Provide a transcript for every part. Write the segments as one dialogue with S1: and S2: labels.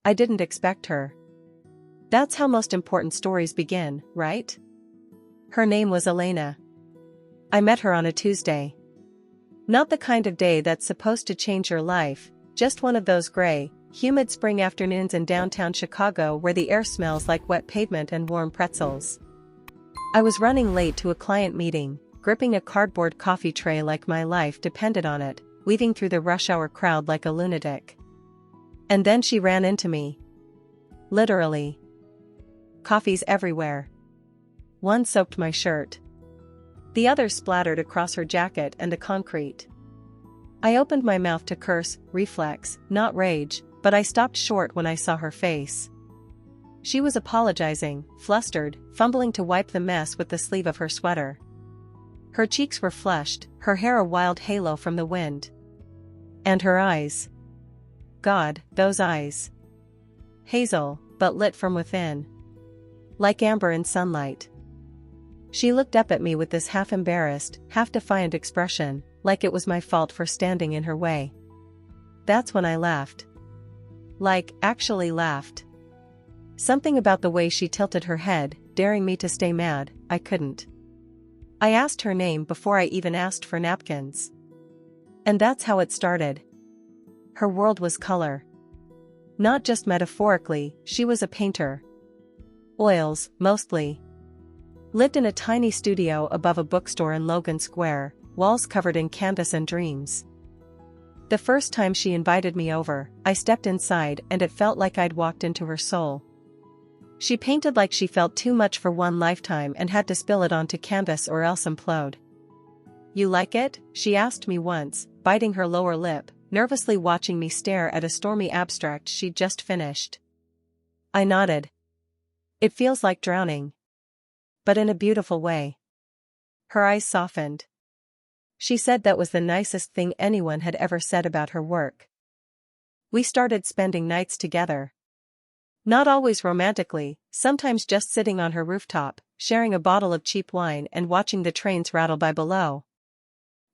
S1: I didn't expect her. That's how most important stories begin, right? Her name was Elena. I met her on a Tuesday. Not the kind of day that's supposed to change your life, just one of those gray, humid spring afternoons in downtown Chicago where the air smells like wet pavement and warm pretzels. I was running late to a client meeting, gripping a cardboard coffee tray like my life depended on it, weaving through the rush hour crowd like a lunatic. And then she ran into me. Literally. Coffees everywhere. One soaked my shirt. The other splattered across her jacket and the concrete. I opened my mouth to curse, reflex, not rage, but I stopped short when I saw her face. She was apologizing, flustered, fumbling to wipe the mess with the sleeve of her sweater. Her cheeks were flushed, her hair a wild halo from the wind. And her eyes. God, those eyes. Hazel, but lit from within. Like amber in sunlight. She looked up at me with this half-embarrassed, half-defiant expression, like it was my fault for standing in her way. That's when I laughed. Like, actually laughed. Something about the way she tilted her head, daring me to stay mad, I couldn't. I asked her name before I even asked for napkins. And that's how it started. Her world was color. Not just metaphorically, she was a painter. Oils, mostly. Lived in a tiny studio above a bookstore in Logan Square, walls covered in canvas and dreams. The first time she invited me over, I stepped inside and it felt like I'd walked into her soul. She painted like she felt too much for one lifetime and had to spill it onto canvas or else implode. You like it? She asked me once, biting her lower lip, nervously watching me stare at a stormy abstract she'd just finished. I nodded. It feels like drowning. But in a beautiful way. Her eyes softened. She said that was the nicest thing anyone had ever said about her work. We started spending nights together. Not always romantically, sometimes just sitting on her rooftop, sharing a bottle of cheap wine and watching the trains rattle by below.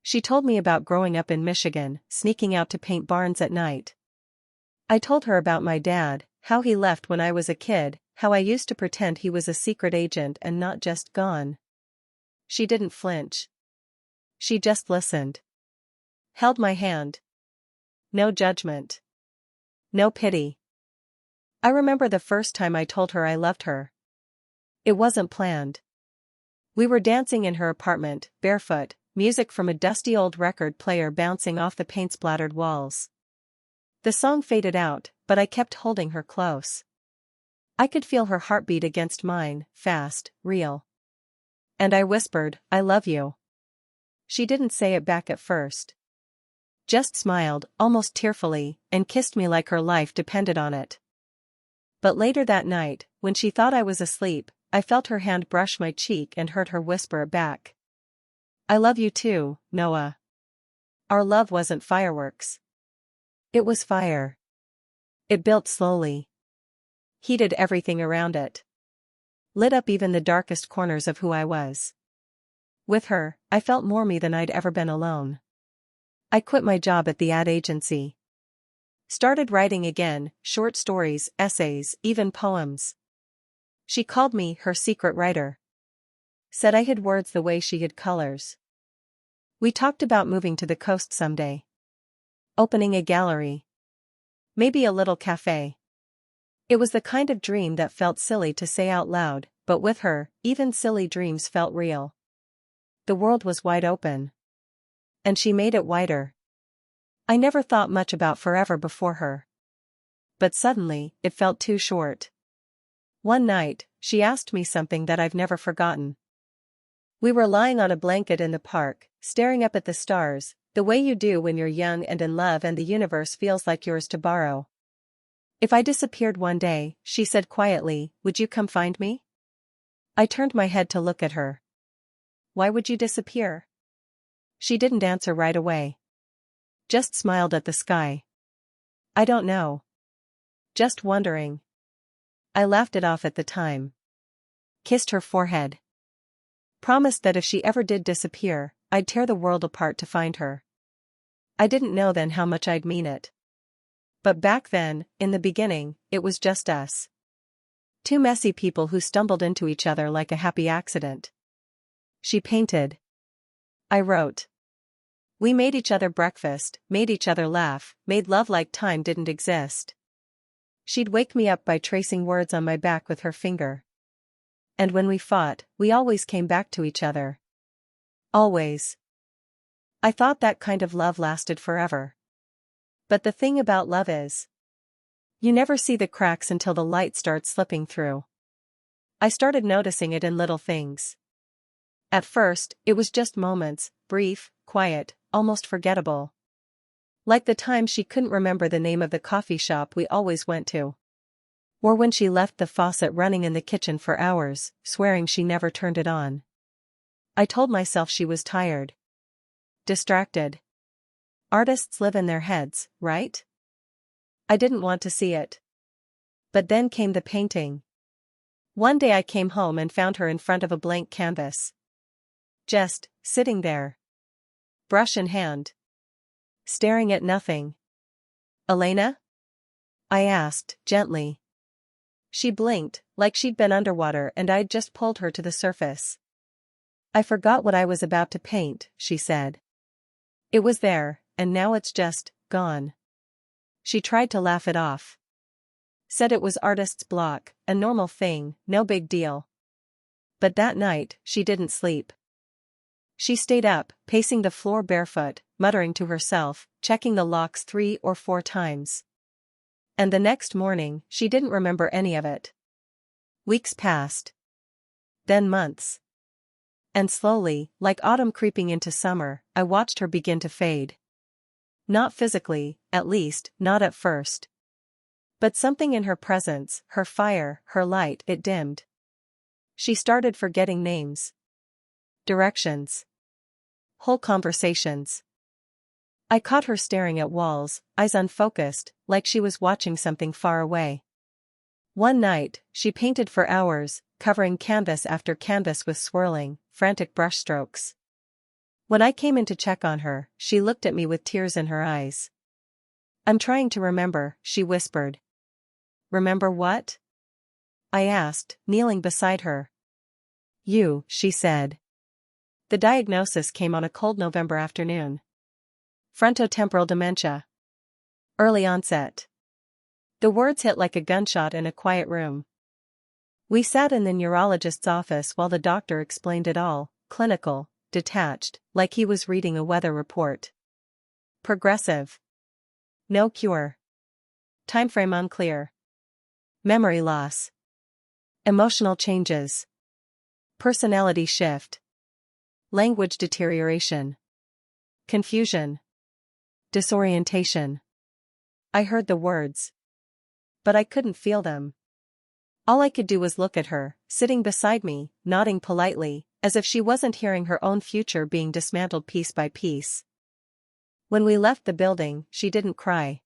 S1: She told me about growing up in Michigan, sneaking out to paint barns at night. I told her about my dad, how he left when I was a kid, how I used to pretend he was a secret agent and not just gone. She didn't flinch. She just listened. Held my hand. No judgment. No pity. I remember the first time I told her I loved her. It wasn't planned. We were dancing in her apartment, barefoot, music from a dusty old record player bouncing off the paint-splattered walls. The song faded out, but I kept holding her close. I could feel her heartbeat against mine, fast, real. And I whispered, I love you. She didn't say it back at first. Just smiled, almost tearfully, and kissed me like her life depended on it. But later that night, when she thought I was asleep, I felt her hand brush my cheek and heard her whisper it back. I love you too, Noah. Our love wasn't fireworks. It was fire. It built slowly. Heated everything around it. Lit up even the darkest corners of who I was. With her, I felt more me than I'd ever been alone. I quit my job at the ad agency. Started writing again, short stories, essays, even poems. She called me her secret writer. Said I hid words the way she hid colors. We talked about moving to the coast someday. Opening a gallery. Maybe a little cafe. It was the kind of dream that felt silly to say out loud, but with her, even silly dreams felt real. The world was wide open. And she made it wider. I never thought much about forever before her. But suddenly, it felt too short. One night, she asked me something that I've never forgotten. We were lying on a blanket in the park, staring up at the stars, the way you do when you're young and in love and the universe feels like yours to borrow. If I disappeared one day, she said quietly, would you come find me? I turned my head to look at her. Why would you disappear? She didn't answer right away. Just smiled at the sky. I don't know. Just wondering. I laughed it off at the time. Kissed her forehead. Promised that if she ever did disappear, I'd tear the world apart to find her. I didn't know then how much I'd mean it. But back then, in the beginning, it was just us. Two messy people who stumbled into each other like a happy accident. She painted. I wrote. We made each other breakfast, made each other laugh, made love like time didn't exist. She'd wake me up by tracing words on my back with her finger. And when we fought, we always came back to each other. Always. I thought that kind of love lasted forever. But the thing about love is, you never see the cracks until the light starts slipping through. I started noticing it in little things. At first, it was just moments, brief, quiet, almost forgettable. Like the time she couldn't remember the name of the coffee shop we always went to. Or when she left the faucet running in the kitchen for hours, swearing she never turned it on. I told myself she was tired. Distracted. Artists live in their heads, right? I didn't want to see it. But then came the painting. One day I came home and found her in front of a blank canvas. Just sitting there. Brush in hand. Staring at nothing. Elena? I asked, gently. She blinked, like she'd been underwater and I'd just pulled her to the surface. I forgot what I was about to paint, she said. It was there, and now it's just gone. She tried to laugh it off. Said it was artist's block, a normal thing, no big deal. But that night, she didn't sleep. She stayed up, pacing the floor barefoot, muttering to herself, checking the locks 3 or 4 times. And the next morning, she didn't remember any of it. Weeks passed. Then months. And slowly, like autumn creeping into summer, I watched her begin to fade. Not physically, at least, not at first. But something in her presence, her fire, her light, it dimmed. She started forgetting names. Directions. Whole conversations. I caught her staring at walls, eyes unfocused, like she was watching something far away. One night, she painted for hours, covering canvas after canvas with swirling, frantic brushstrokes. When I came in to check on her, she looked at me with tears in her eyes. I'm trying to remember, she whispered. Remember what? I asked, kneeling beside her. You, she said. The diagnosis came on a cold November afternoon. Frontotemporal dementia. Early onset. The words hit like a gunshot in a quiet room. We sat in the neurologist's office while the doctor explained it all, clinical, detached, like he was reading a weather report. Progressive. No cure. Timeframe unclear. Memory loss. Emotional changes. Personality shift. Language deterioration. Confusion. Disorientation. I heard the words. But I couldn't feel them. All I could do was look at her, sitting beside me, nodding politely, as if she wasn't hearing her own future being dismantled piece by piece. When we left the building, she didn't cry.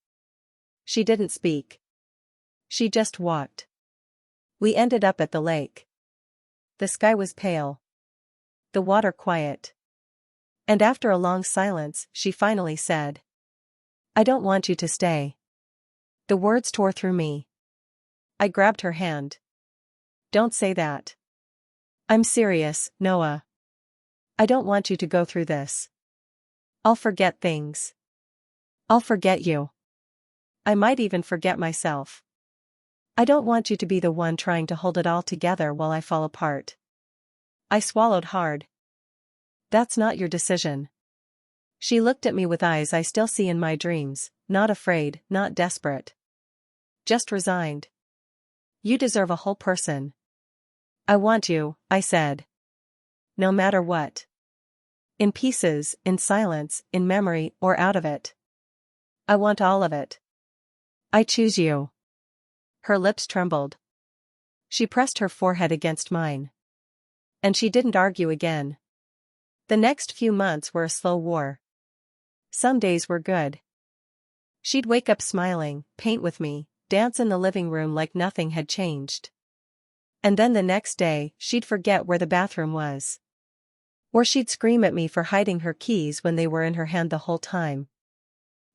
S1: She didn't speak. She just walked. We ended up at the lake. The sky was pale. The water quiet. And after a long silence, she finally said, I don't want you to stay. The words tore through me. I grabbed her hand. Don't say that. I'm serious, Noah. I don't want you to go through this. I'll forget things. I'll forget you. I might even forget myself. I don't want you to be the one trying to hold it all together while I fall apart. I swallowed hard. That's not your decision. She looked at me with eyes I still see in my dreams, not afraid, not desperate. Just resigned. You deserve a whole person. I want you, I said. No matter what. In pieces, in silence, in memory, or out of it. I want all of it. I choose you. Her lips trembled. She pressed her forehead against mine. And she didn't argue again. The next few months were a slow war. Some days were good. She'd wake up smiling, paint with me, dance in the living room like nothing had changed. And then the next day, she'd forget where the bathroom was. Or she'd scream at me for hiding her keys when they were in her hand the whole time.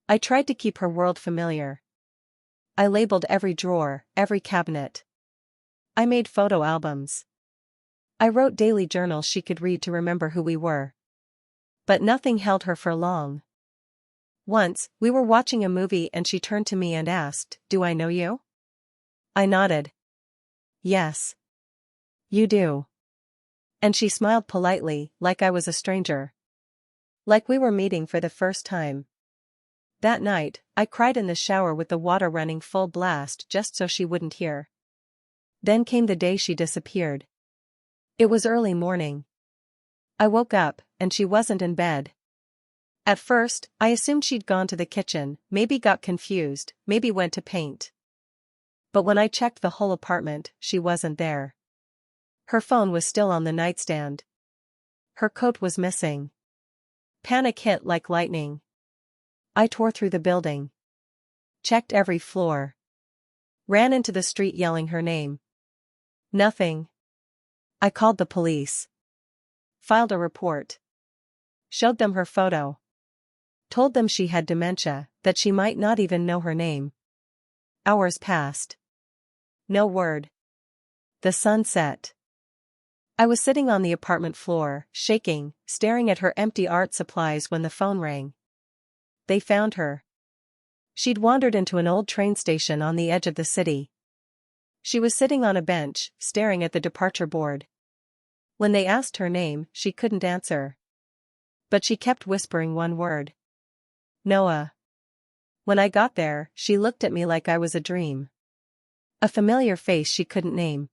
S1: I tried to keep her world familiar. I labeled every drawer, every cabinet. I made photo albums. I wrote daily journals she could read to remember who we were. But nothing held her for long. Once, we were watching a movie and she turned to me and asked, "Do I know you?" I nodded. "Yes. You do." And she smiled politely, like I was a stranger. Like we were meeting for the first time. That night, I cried in the shower with the water running full blast just so she wouldn't hear. Then came the day she disappeared. It was early morning. I woke up, and she wasn't in bed. At first, I assumed she'd gone to the kitchen, maybe got confused, maybe went to paint. But when I checked the whole apartment, she wasn't there. Her phone was still on the nightstand. Her coat was missing. Panic hit like lightning. I tore through the building. Checked every floor. Ran into the street yelling her name. Nothing. I called the police. Filed a report. Showed them her photo. Told them she had dementia, that she might not even know her name. Hours passed. No word. The sun set. I was sitting on the apartment floor, shaking, staring at her empty art supplies when the phone rang. They found her. She'd wandered into an old train station on the edge of the city. She was sitting on a bench, staring at the departure board. When they asked her name, she couldn't answer. But she kept whispering one word. Noah. When I got there, she looked at me like I was a dream. A familiar face she couldn't name.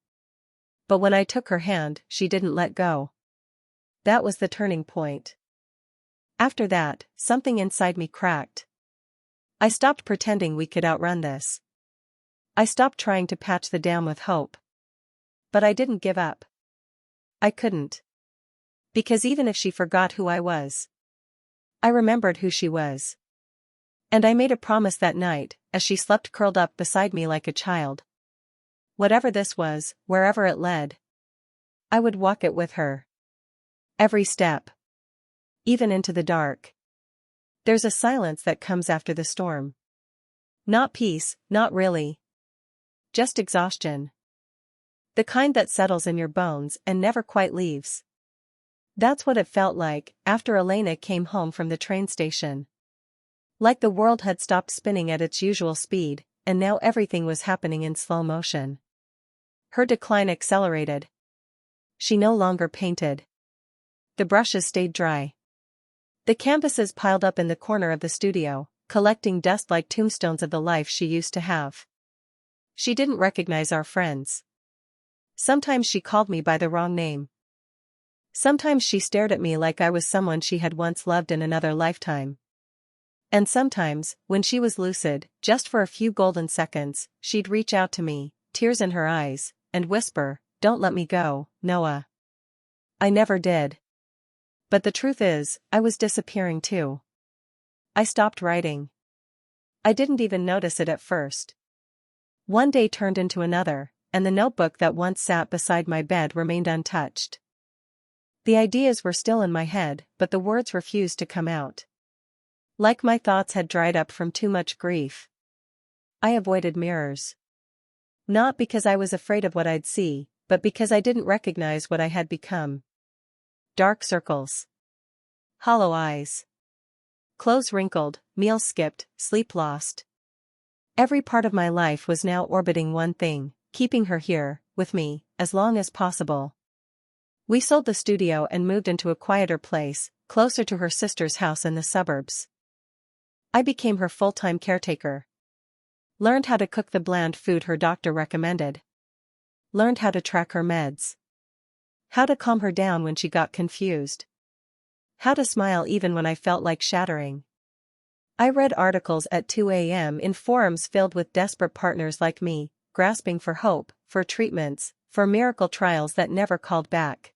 S1: But when I took her hand, she didn't let go. That was the turning point. After that, something inside me cracked. I stopped pretending we could outrun this. I stopped trying to patch the dam with hope. But I didn't give up. I couldn't. Because even if she forgot who I was, I remembered who she was. And I made a promise that night, as she slept curled up beside me like a child. Whatever this was, wherever it led, I would walk it with her. Every step. Even into the dark. There's a silence that comes after the storm. Not peace, not really. Just exhaustion. The kind that settles in your bones and never quite leaves. That's what it felt like after Elena came home from the train station. Like the world had stopped spinning at its usual speed, and now everything was happening in slow motion. Her decline accelerated. She no longer painted. The brushes stayed dry. The canvases piled up in the corner of the studio, collecting dust like tombstones of the life she used to have. She didn't recognize our friends. Sometimes she called me by the wrong name. Sometimes she stared at me like I was someone she had once loved in another lifetime. And sometimes, when she was lucid, just for a few golden seconds, she'd reach out to me, tears in her eyes, and whisper, "Don't let me go, Noah." I never did. But the truth is, I was disappearing too. I stopped writing. I didn't even notice it at first. One day turned into another, and the notebook that once sat beside my bed remained untouched. The ideas were still in my head, but the words refused to come out. Like my thoughts had dried up from too much grief. I avoided mirrors. Not because I was afraid of what I'd see, but because I didn't recognize what I had become. Dark circles. Hollow eyes. Clothes wrinkled, meals skipped, sleep lost. Every part of my life was now orbiting one thing, keeping her here, with me, as long as possible. We sold the studio and moved into a quieter place, closer to her sister's house in the suburbs. I became her full-time caretaker. Learned how to cook the bland food her doctor recommended. Learned how to track her meds. How to calm her down when she got confused. How to smile even when I felt like shattering. I read articles at 2 a.m. in forums filled with desperate partners like me, grasping for hope, for treatments, for miracle trials that never called back.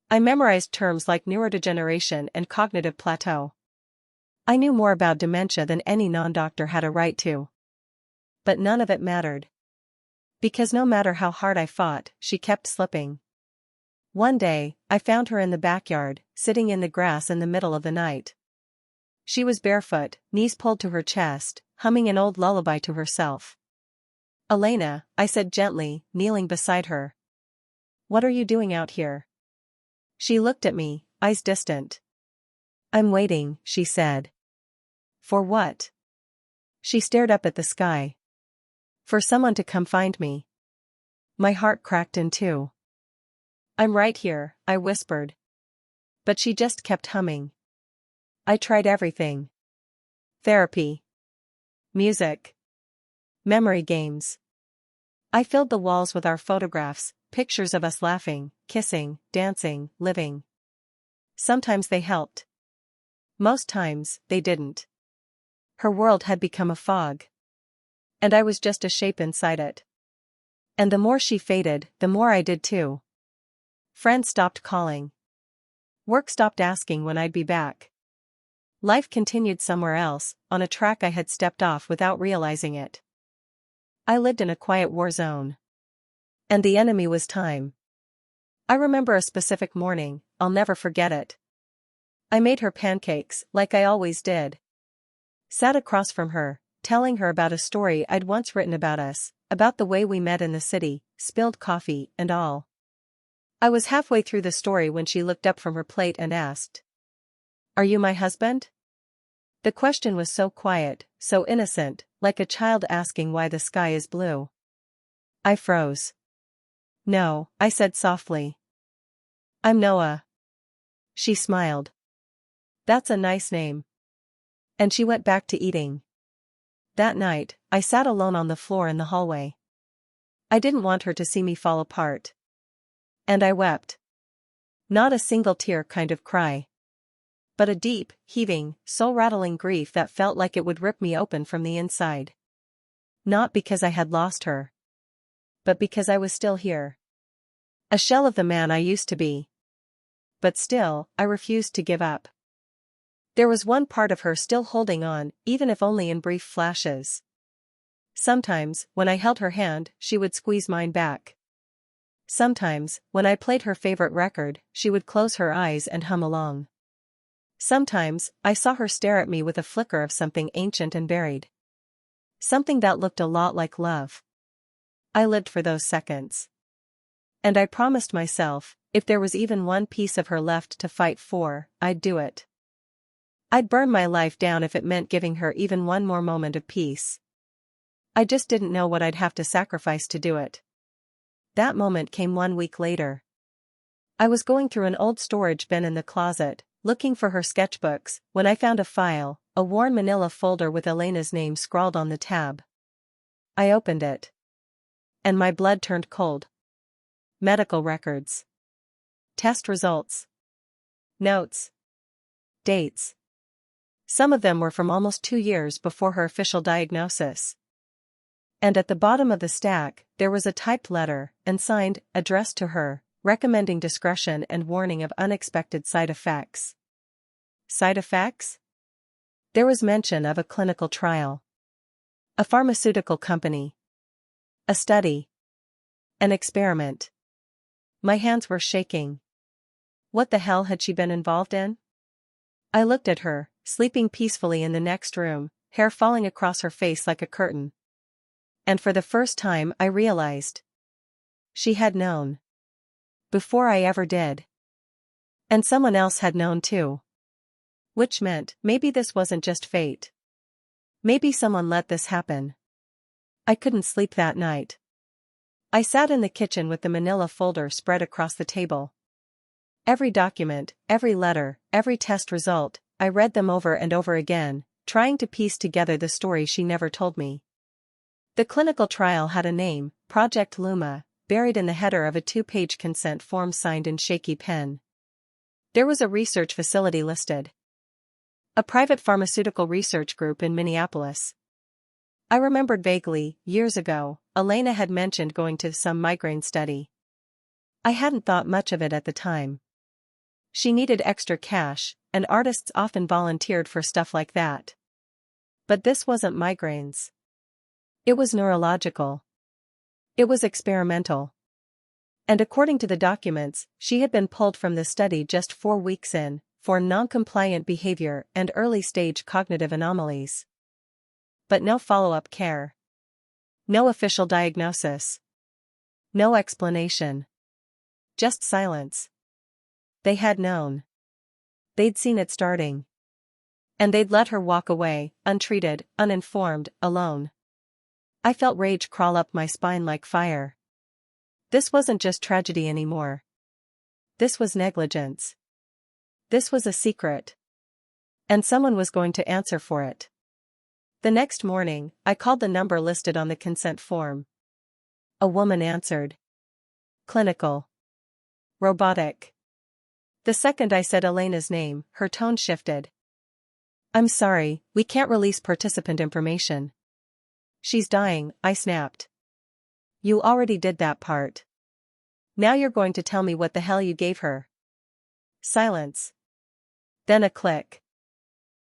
S1: I memorized terms like neurodegeneration and cognitive plateau. I knew more about dementia than any non-doctor had a right to. But none of it mattered. Because no matter how hard I fought, she kept slipping. One day, I found her in the backyard, sitting in the grass in the middle of the night. She was barefoot, knees pulled to her chest, humming an old lullaby to herself. "Elena," I said gently, kneeling beside her. "What are you doing out here?" She looked at me, eyes distant. "I'm waiting," she said. "For what?" She stared up at the sky. "For someone to come find me." My heart cracked in two. "I'm right here," I whispered. But she just kept humming. "I tried everything. Therapy. Music. Memory games. I filled the walls with our photographs, pictures of us laughing, kissing, dancing, living. Sometimes they helped. Most times, they didn't. Her world had become a fog. And I was just a shape inside it. And the more she faded, the more I did too. Friends stopped calling. Work stopped asking when I'd be back. Life continued somewhere else, on a track I had stepped off without realizing it. I lived in a quiet war zone. And the enemy was time. I remember a specific morning, I'll never forget it. I made her pancakes, like I always did. Sat across from her, telling her about a story I'd once written about us, about the way we met in the city, spilled coffee, and all. I was halfway through the story when she looked up from her plate and asked, "Are you my husband?" The question was so quiet, so innocent, like a child asking why the sky is blue. I froze. "No," I said softly. "I'm Noah." She smiled. "That's a nice name." And she went back to eating. That night, I sat alone on the floor in the hallway. I didn't want her to see me fall apart. And I wept. Not a single tear kind of cry. But a deep, heaving, soul-rattling grief that felt like it would rip me open from the inside. Not because I had lost her. But because I was still here. A shell of the man I used to be. But still, I refused to give up. There was one part of her still holding on, even if only in brief flashes. Sometimes, when I held her hand, she would squeeze mine back. Sometimes, when I played her favorite record, she would close her eyes and hum along. Sometimes, I saw her stare at me with a flicker of something ancient and buried. Something that looked a lot like love. I lived for those seconds. And I promised myself, if there was even one piece of her left to fight for, I'd do it. I'd burn my life down if it meant giving her even one more moment of peace. I just didn't know what I'd have to sacrifice to do it. That moment came 1 week later. I was going through an old storage bin in the closet, looking for her sketchbooks, when I found a file, a worn manila folder with Elena's name scrawled on the tab. I opened it. And my blood turned cold. Medical records. Test results. Notes. Dates. Some of them were from almost 2 years before her official diagnosis. And at the bottom of the stack, there was a typed letter, and signed, addressed to her, recommending discretion and warning of unexpected side effects. Side effects? There was mention of a clinical trial. A pharmaceutical company. A study. An experiment. My hands were shaking. What the hell had she been involved in? I looked at her, sleeping peacefully in the next room, hair falling across her face like a curtain. And for the first time I realized. She had known. Before I ever did. And someone else had known too. Which meant, maybe this wasn't just fate. Maybe someone let this happen. I couldn't sleep that night. I sat in the kitchen with the manila folder spread across the table. Every document, every letter, every test result, I read them over and over again, trying to piece together the story she never told me. The clinical trial had a name, Project Luma, buried in the header of a 2-page consent form signed in shaky pen. There was a research facility listed. A private pharmaceutical research group in Minneapolis. I remembered vaguely, years ago, Elena had mentioned going to some migraine study. I hadn't thought much of it at the time. She needed extra cash, and artists often volunteered for stuff like that. But this wasn't migraines. It was neurological. It was experimental. And according to the documents, she had been pulled from the study just 4 weeks in, for non-compliant behavior and early-stage cognitive anomalies. But no follow-up care. No official diagnosis. No explanation. Just silence. They had known. They'd seen it starting. And they'd let her walk away, untreated, uninformed, alone. I felt rage crawl up my spine like fire. This wasn't just tragedy anymore. This was negligence. This was a secret. And someone was going to answer for it. The next morning, I called the number listed on the consent form. A woman answered. Clinical. Robotic. The second I said Elena's name, her tone shifted. I'm sorry, we can't release participant information. She's dying, I snapped. You already did that part. Now you're going to tell me what the hell you gave her. Silence. Then a click.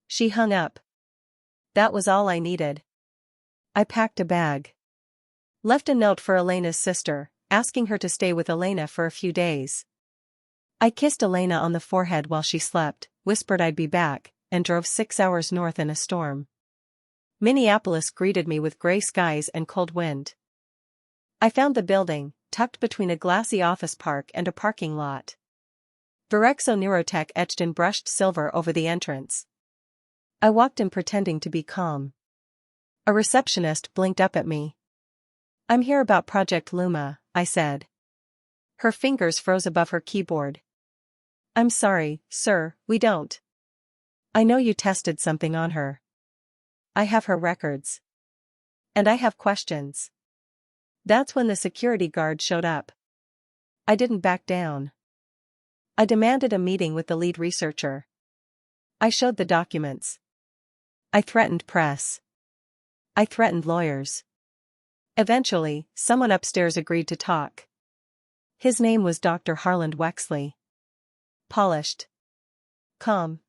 S1: She hung up. That was all I needed. I packed a bag. Left a note for Elena's sister, asking her to stay with Elena for a few days. I kissed Elena on the forehead while she slept, whispered I'd be back, and drove 6 hours north in a storm. Minneapolis greeted me with gray skies and cold wind. I found the building, tucked between a glassy office park and a parking lot. Virexo Neurotech etched in brushed silver over the entrance. I walked in pretending to be calm. A receptionist blinked up at me. I'm here about Project Luma, I said. Her fingers froze above her keyboard. I'm sorry, sir, we don't. I know you tested something on her. I have her records. And I have questions. That's when the security guard showed up. I didn't back down. I demanded a meeting with the lead researcher. I showed the documents. I threatened press. I threatened lawyers. Eventually, someone upstairs agreed to talk. His name was Dr. Harland Wexley. Polished. Calm.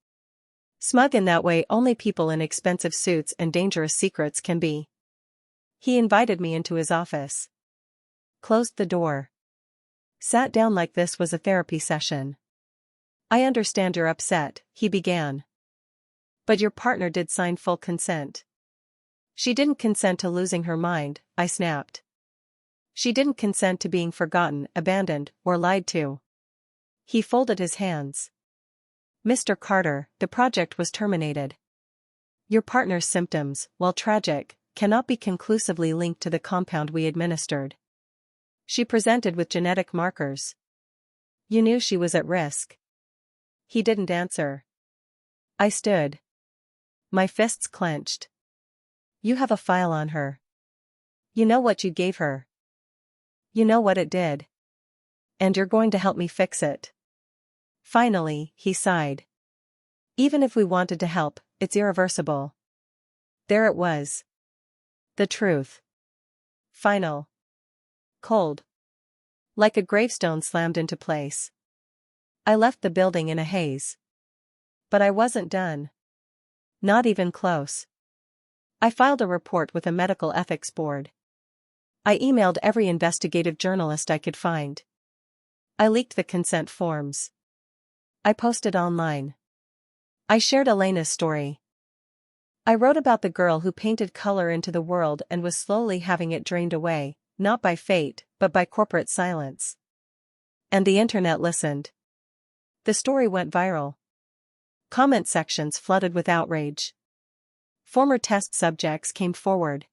S1: Smug in that way only people in expensive suits and dangerous secrets can be. He invited me into his office. Closed the door. Sat down like this was a therapy session. I understand you're upset, he began. But your partner did sign full consent. She didn't consent to losing her mind, I snapped. She didn't consent to being forgotten, abandoned, or lied to. He folded his hands. Mr. Carter, the project was terminated. Your partner's symptoms, while tragic, cannot be conclusively linked to the compound we administered. She presented with genetic markers. You knew she was at risk. He didn't answer. I stood. My fists clenched. You have a file on her. You know what you gave her. You know what it did. And you're going to help me fix it. Finally, he sighed. Even if we wanted to help, it's irreversible. There it was. The truth. Final. Cold. Like a gravestone slammed into place. I left the building in a haze. But I wasn't done. Not even close. I filed a report with a medical ethics board. I emailed every investigative journalist I could find. I leaked the consent forms. I posted online. I shared Elena's story. I wrote about the girl who painted color into the world and was slowly having it drained away, not by fate, but by corporate silence. And the internet listened. The story went viral. Comment sections flooded with outrage. Former test subjects came forward.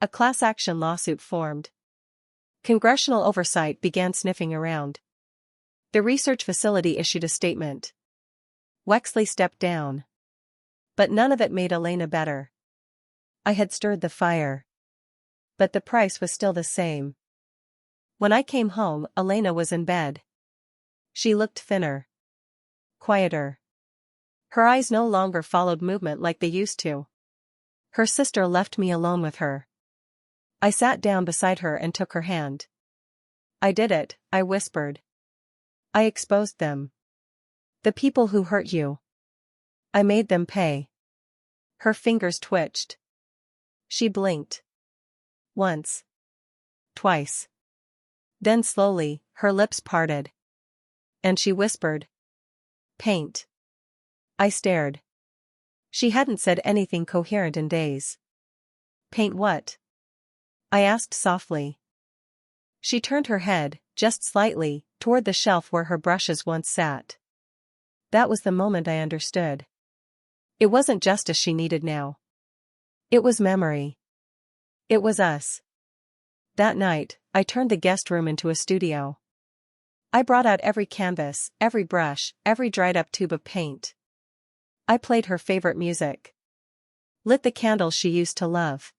S1: A class action lawsuit formed. Congressional oversight began sniffing around. The research facility issued a statement. Wexley stepped down. But none of it made Elena better. I had stirred the fire. But the price was still the same. When I came home, Elena was in bed. She looked thinner. Quieter. Her eyes no longer followed movement like they used to. Her sister left me alone with her. I sat down beside her and took her hand. I did it, I whispered. I exposed them. The people who hurt you. I made them pay. Her fingers twitched. She blinked. Once. Twice. Then slowly, her lips parted. And she whispered. Paint. I stared. She hadn't said anything coherent in days. Paint what? I asked softly. She turned her head, just slightly, toward the shelf where her brushes once sat. That was the moment I understood. It wasn't justice she needed now. It was memory. It was us. That night, I turned the guest room into a studio. I brought out every canvas, every brush, every dried-up tube of paint. I played her favorite music. Lit the candles she used to love.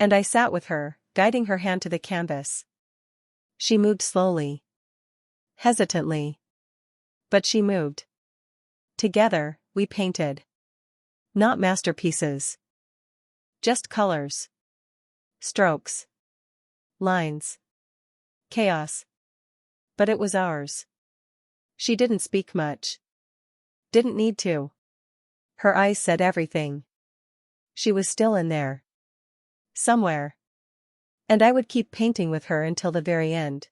S1: And I sat with her, guiding her hand to the canvas. She moved slowly. Hesitantly. But she moved. Together, we painted. Not masterpieces. Just colors. Strokes. Lines. Chaos. But it was ours. She didn't speak much. Didn't need to. Her eyes said everything. She was still in there. Somewhere. And I would keep painting with her until the very end.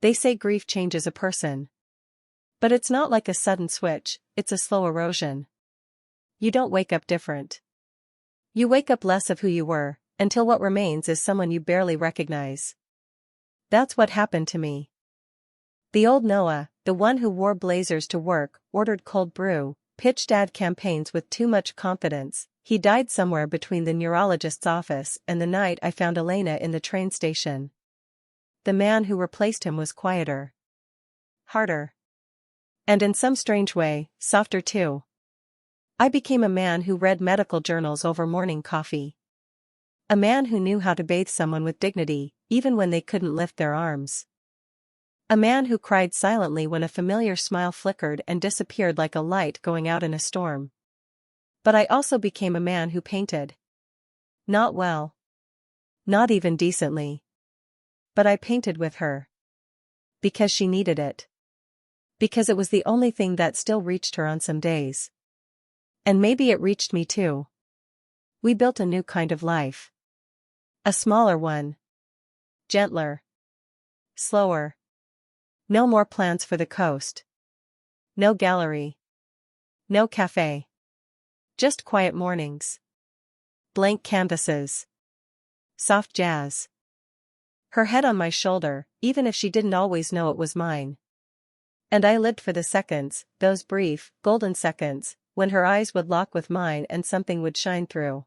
S1: They say grief changes a person. But it's not like a sudden switch, it's a slow erosion. You don't wake up different. You wake up less of who you were, until what remains is someone you barely recognize. That's what happened to me. The old Noah, the one who wore blazers to work, ordered cold brew, pitched ad campaigns with too much confidence, he died somewhere between the neurologist's office and the night I found Elena in the train station. The man who replaced him was quieter. Harder. And in some strange way, softer too. I became a man who read medical journals over morning coffee. A man who knew how to bathe someone with dignity, even when they couldn't lift their arms. A man who cried silently when a familiar smile flickered and disappeared like a light going out in a storm. But I also became a man who painted. Not well. Not even decently. But I painted with her. Because she needed it. Because it was the only thing that still reached her on some days. And maybe it reached me too. We built a new kind of life. A smaller one. Gentler. Slower. No more plans for the coast. No gallery. No cafe. Just quiet mornings. Blank canvases. Soft jazz. Her head on my shoulder, even if she didn't always know it was mine. And I lived for the seconds, those brief, golden seconds, when her eyes would lock with mine and something would shine through.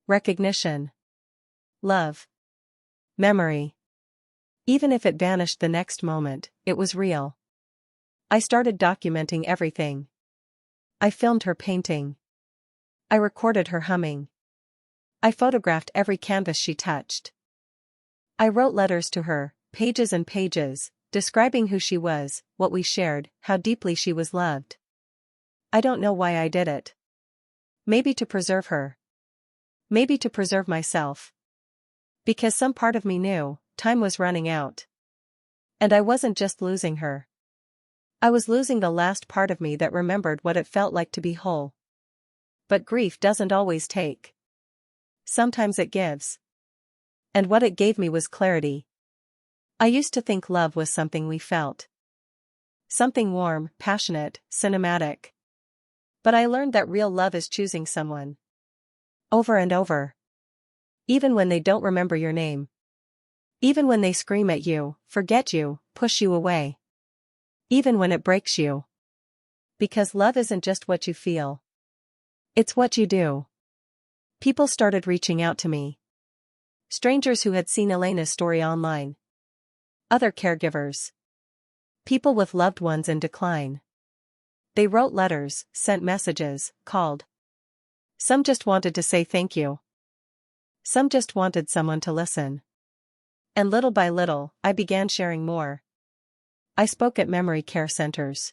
S1: Recognition. Love. Memory. Even if it vanished the next moment, it was real. I started documenting everything. I filmed her painting. I recorded her humming. I photographed every canvas she touched. I wrote letters to her, pages and pages, describing who she was, what we shared, how deeply she was loved. I don't know why I did it. Maybe to preserve her. Maybe to preserve myself. Because some part of me knew, time was running out. And I wasn't just losing her. I was losing the last part of me that remembered what it felt like to be whole. But grief doesn't always take. Sometimes it gives. And what it gave me was clarity. I used to think love was something we felt. Something warm, passionate, cinematic. But I learned that real love is choosing someone. Over and over. Even when they don't remember your name. Even when they scream at you, forget you, push you away. Even when it breaks you. Because love isn't just what you feel. It's what you do. People started reaching out to me. Strangers who had seen Elena's story online. Other caregivers. People with loved ones in decline. They wrote letters, sent messages, called. Some just wanted to say thank you. Some just wanted someone to listen. And little by little, I began sharing more. I spoke at memory care centers.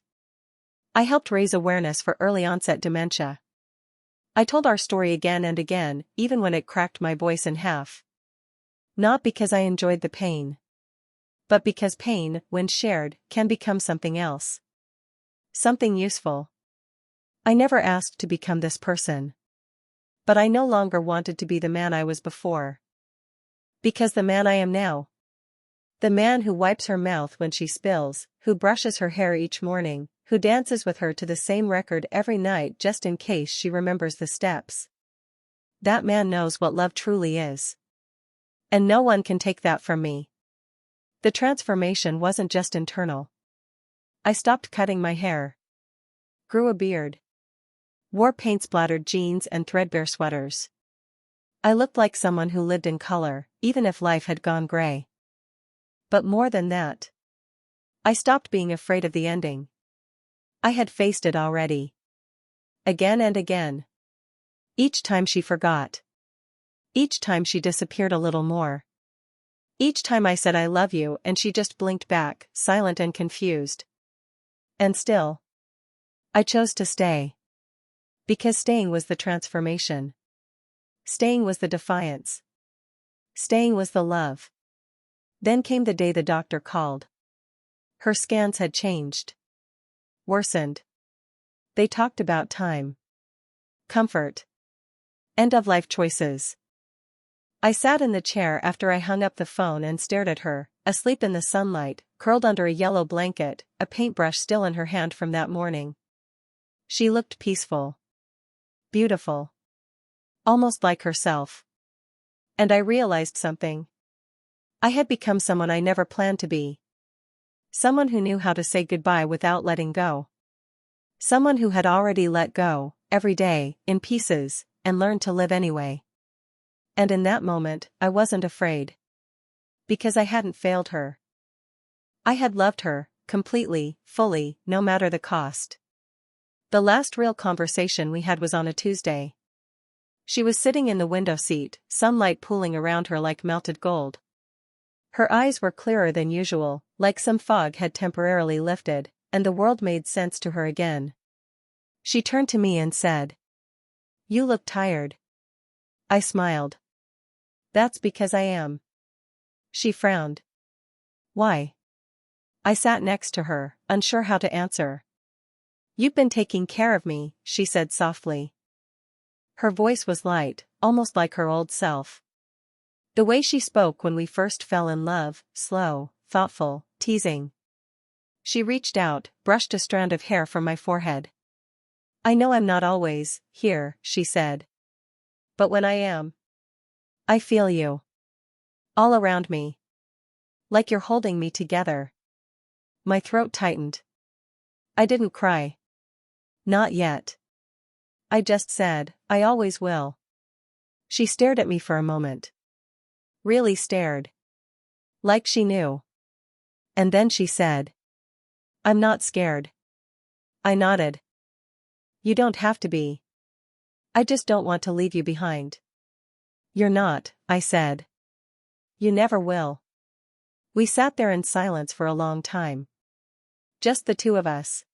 S1: I helped raise awareness for early onset dementia. I told our story again and again, even when it cracked my voice in half. Not because I enjoyed the pain. But because pain, when shared, can become something else. Something useful. I never asked to become this person. But I no longer wanted to be the man I was before. Because the man I am now. The man who wipes her mouth when she spills, who brushes her hair each morning, who dances with her to the same record every night just in case she remembers the steps. That man knows what love truly is. And no one can take that from me. The transformation wasn't just internal. I stopped cutting my hair. Grew a beard. Wore paint-splattered jeans and threadbare sweaters. I looked like someone who lived in color, even if life had gone gray. But more than that, I stopped being afraid of the ending. I had faced it already. Again and again. Each time she forgot. Each time she disappeared a little more. Each time I said I love you and she just blinked back, silent and confused. And still, I chose to stay. Because staying was the transformation. Staying was the defiance. Staying was the love. Then came the day the doctor called. Her scans had changed. Worsened. They talked about time. Comfort. End-of-life choices. I sat in the chair after I hung up the phone and stared at her, asleep in the sunlight, curled under a yellow blanket, a paintbrush still in her hand from that morning. She looked peaceful. Beautiful. Almost like herself. And I realized something. I had become someone I never planned to be. Someone who knew how to say goodbye without letting go. Someone who had already let go, every day, in pieces, and learned to live anyway. And in that moment, I wasn't afraid. Because I hadn't failed her. I had loved her, completely, fully, no matter the cost. The last real conversation we had was on a Tuesday. She was sitting in the window seat, sunlight pooling around her like melted gold. Her eyes were clearer than usual, like some fog had temporarily lifted, and the world made sense to her again. She turned to me and said, "You look tired." I smiled. "That's because I am." She frowned. "Why?" I sat next to her, unsure how to answer. "You've been taking care of me," she said softly. Her voice was light, almost like her old self. The way she spoke when we first fell in love, slow, thoughtful, teasing. She reached out, brushed a strand of hair from my forehead. "I know I'm not always here," she said. "But when I am, I feel you. All around me. Like you're holding me together." My throat tightened. I didn't cry. Not yet. I just said, "I always will." She stared at me for a moment. Really stared. Like she knew. And then she said, "I'm not scared." I nodded. "You don't have to be. I just don't want to leave you behind." "You're not," I said. "You never will." We sat there in silence for a long time. Just the two of us.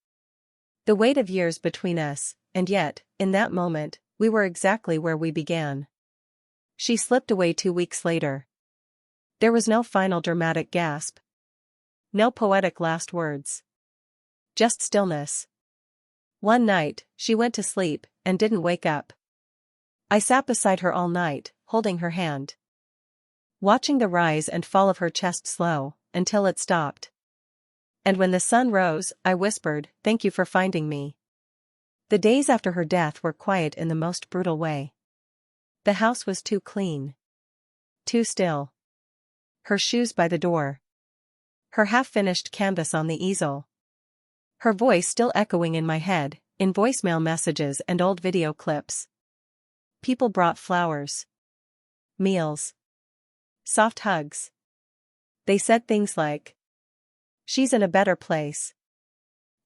S1: The weight of years between us, and yet, in that moment, we were exactly where we began. She slipped away 2 weeks later. There was no final dramatic gasp. No poetic last words. Just stillness. One night, she went to sleep, and didn't wake up. I sat beside her all night, holding her hand. Watching the rise and fall of her chest slow, until it stopped. And when the sun rose, I whispered, "Thank you for finding me." The days after her death were quiet in the most brutal way. The house was too clean. Too still. Her shoes by the door. Her half-finished canvas on the easel. Her voice still echoing in my head, in voicemail messages and old video clips. People brought flowers. Meals. Soft hugs. They said things like, "She's in a better place.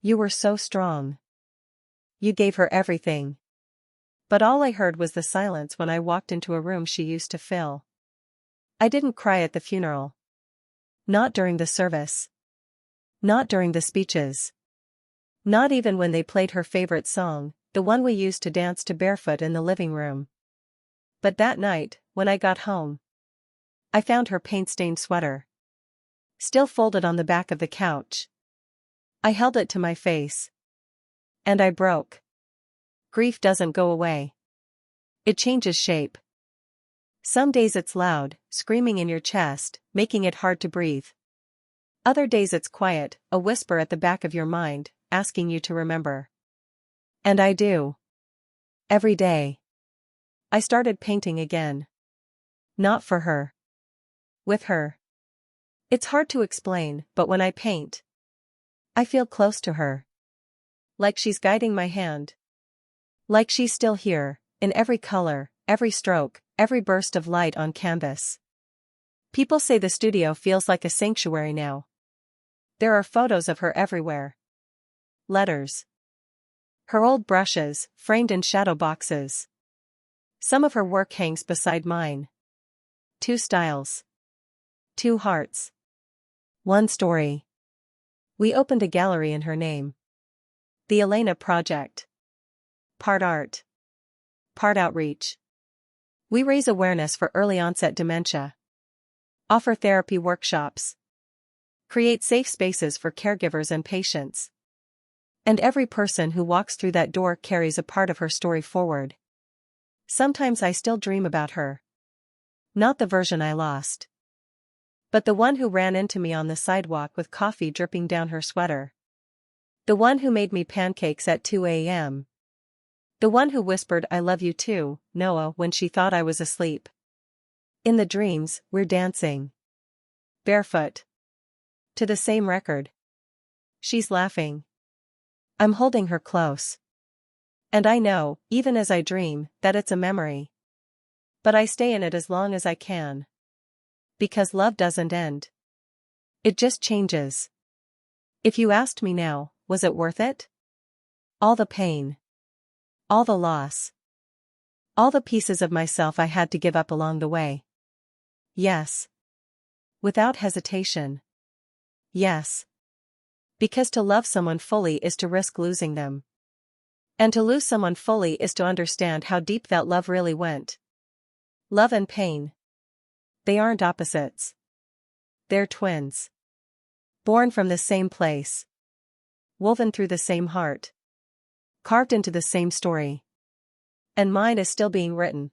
S1: You were so strong. You gave her everything." But all I heard was the silence when I walked into a room she used to fill. I didn't cry at the funeral. Not during the service. Not during the speeches. Not even when they played her favorite song, the one we used to dance to barefoot in the living room. But that night, when I got home, I found her paint-stained sweater. Still folded on the back of the couch. I held it to my face. And I broke. Grief doesn't go away. It changes shape. Some days it's loud, screaming in your chest, making it hard to breathe. Other days it's quiet, a whisper at the back of your mind, asking you to remember. And I do. Every day. I started painting again. Not for her. With her. It's hard to explain, but when I paint, I feel close to her. Like she's guiding my hand. Like she's still here, in every color, every stroke, every burst of light on canvas. People say the studio feels like a sanctuary now. There are photos of her everywhere. Letters. Her old brushes, framed in shadow boxes. Some of her work hangs beside mine. 2 styles. 2 hearts. 1 story. We opened a gallery in her name. The Elena Project. Part art. Part outreach. We raise awareness for early onset dementia. Offer therapy workshops. Create safe spaces for caregivers and patients. And every person who walks through that door carries a part of her story forward. Sometimes I still dream about her. Not the version I lost. But the one who ran into me on the sidewalk with coffee dripping down her sweater. The one who made me pancakes at 2 a.m. The one who whispered "I love you too, Noah" when she thought I was asleep. In the dreams, we're dancing. Barefoot. To the same record. She's laughing. I'm holding her close. And I know, even as I dream, that it's a memory. But I stay in it as long as I can. Because love doesn't end. It just changes. If you asked me now, was it worth it? All the pain. All the loss. All the pieces of myself I had to give up along the way. Yes. Without hesitation. Yes. Because to love someone fully is to risk losing them. And to lose someone fully is to understand how deep that love really went. Love and pain. They aren't opposites. They're twins. Born from the same place. Woven through the same heart. Carved into the same story. And mine is still being written.